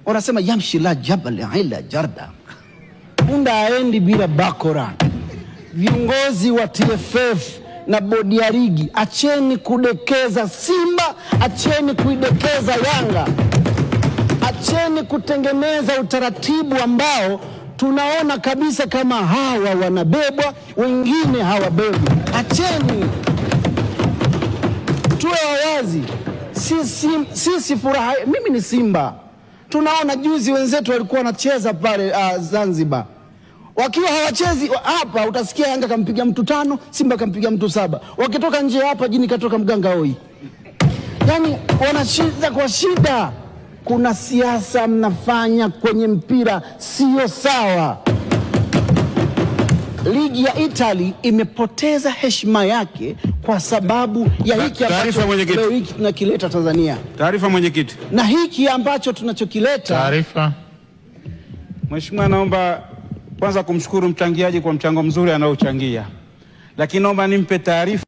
Wanasema yamshi la jabal ila jarda. Punda aendi bila bakora. Viongozi wa TFF na bodi ya ligi, acheni kudekeza Simba, acheni kuidekeza Yanga. Acheni kutengeneza utaratibu ambao tunaona kabisa kama hawa wanabebwa, wengine hawabebwi. Acheni. Tuwe wazi. Sisi furaha, mimi ni Simba. Tunaona juzi wenzetu walikuwa wanacheza pale Zanzibar. Wakiwa hawachezi hapa, utasikia Yanga kampiga mtu 5, Simba kampiga mtu 7. Wakitoka nje hapa jini katoka mganga hoi. Yani wanashida kwa shida. Kuna siasa mnafanya kwenye mpira sio sawa. Ligi ya Italy imepoteza heshima yake kwa sababu ya hiki ambacho leo hiki tunakileta Tanzania. Taarifa mwenyekiti. Na hiki ambacho tunachokileta. Taarifa. Mheshimiwa, naomba kwanza kumshukuru mchangiaji kwa mchango mzuri anaochangia. Lakini naomba nimpe taarifa